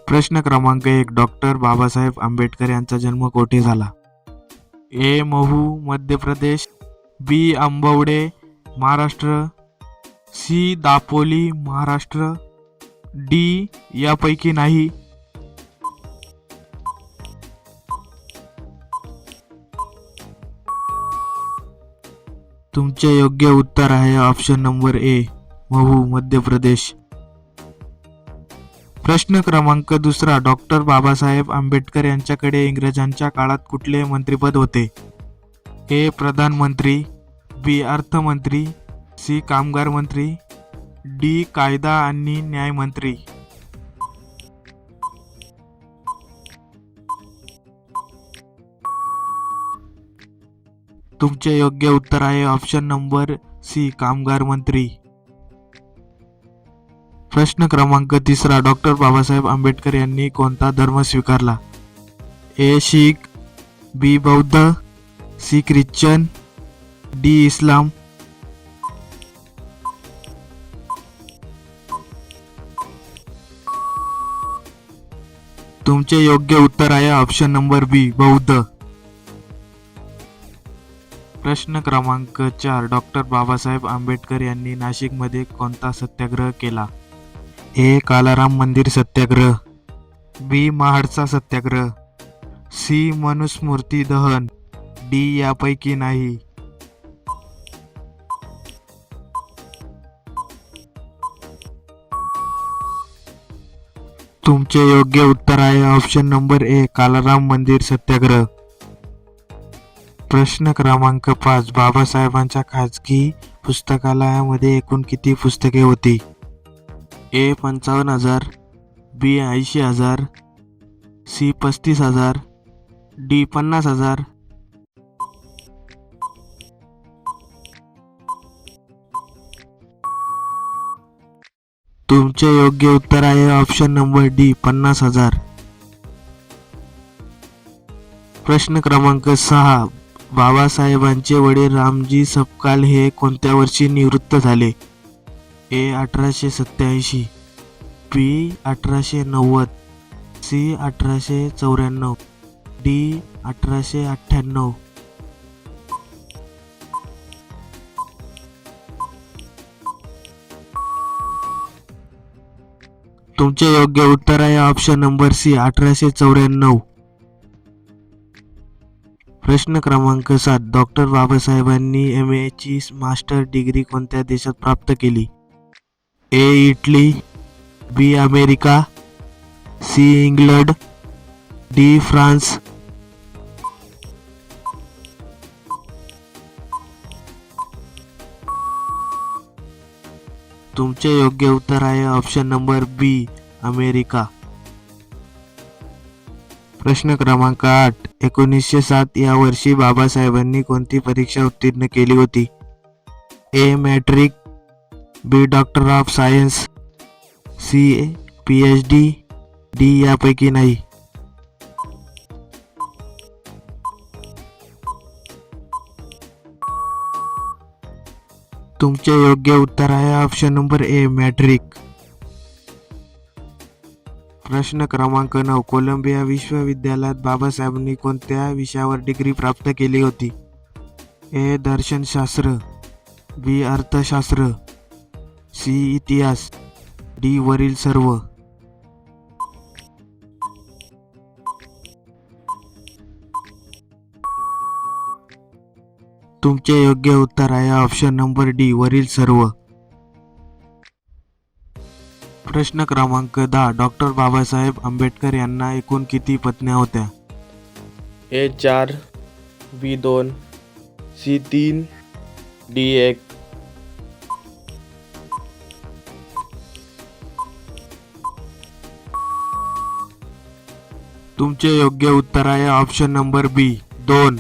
प्रश्न क्रमांक 1. डॉक्टर बाबासाहेब आंबेडकर यांचा जन्म कोठे झाला? ए. महू, मध्य प्रदेश. बी. आंबवडे, महाराष्ट्र. सी. दापोली, महाराष्ट्र. डी. यापैकी नाही. तुमचे योग्य उत्तर आहे option number A, Mhow, Madhya Pradesh. प्रश्न क्रमांक 2. डॉक्टर बाबासाहेब आंबेडकर यांच्याकडे इंग्रजांच्या काळात कुठले मंत्रिपद होते? ए. प्रधानमंत्री. बी. अर्थमंत्री. सी. कामगार मंत्री. डी. कायदा आणि न्याय मंत्री. तुमचे योग्य उत्तर आहे ऑप्शन नंबर सी, कामगार मंत्री. प्रश्न क्रमांक 3. डॉक्टर बाबासाहेब आंबेडकर यांनी कोणता धर्म स्वीकारला? ए. शीख. बी. बौद्ध. सी. ख्रिश्चन. डी. इस्लाम. तुमचे योग्य उत्तर आहे ऑप्शन नंबर बी, बौद्ध. प्रश्न क्रमांक 4. डॉक्टर बाबासाहेब आंबेडकर यांनी नाशिकमध्ये कोणता सत्याग्रह केला? ए. कालाराम मंदिर सत्याग्रह. बी. महाडचा सत्याग्रह. सी. मनुस्मृती दहन. डी. यापैकी नाही. तुमचे योग्य उत्तर आहे ऑप्शन नंबर ए, कालाराम मंदिर सत्याग्रह. प्रश्न क्रमांक 5. बाबासाहेबांच्या खाजगी पुस्तकालयामध्ये एकूण किती पुस्तके होती? ए. 55,000. बी. 80,000. सी. 35,000. डी. 50,000. तुमचे योग्य उत्तर आहे ऑप्शन नंबर डी, 50,000. प्रश्न क्रमांक 6. बाबासाहेबांचे वडील रामजी सपकाळ हे कोणत्या वर्षी निवृत्त झाले? ए. 1887. बी. 1890. सी. 1894. डी. 1898. तुमचे योग्य उत्तर आहे ऑप्शन नंबर सी, 1894. प्रश्न क्रमांक 7. डॉक्टर बाबासाहेबांनी MA ची मास्टर डिग्री कोणत्या देशात प्राप्त केली? A. Italy. B. America. C. England. D. France. तुमचे योग्य उत्तर आहे ऑप्शन नंबर बी, अमेरिका. प्रश्न क्रमांक 8. 1907 या वर्षी बाबासाहेबांनी कोणती परीक्षा उत्तीर्ण केली होती? A. Matric. B. Doctor of science. C. PhD. D. यापैकी नाही. तुमचे योग्य उत्तर आहे ऑप्शन नंबर ए, मॅट्रिक. प्रश्न क्रमांक 9. कोलंबिया विश्वविद्यालयात बाबासाहेबांनी कोणत्या विषयावर डिग्री प्राप्त केली होती? ए. दर्शनशास्त्र. बी. अर्थशास्त्र. सी. इतिहास. डी. वरील सर्व. तुमचे योग्य उत्तर आहे ऑप्शन नंबर डी, वरील सर्व. प्रश्न क्रमांक 10. डॉक्टर बाबासाहेब आंबेडकर यांना एकूण किती पत्न्या होत्या? ए. 4. बी. 2. सी. 3. डी. 1. तुमचे योग्य उत्तर आहे ऑप्शन नंबर बी, 2.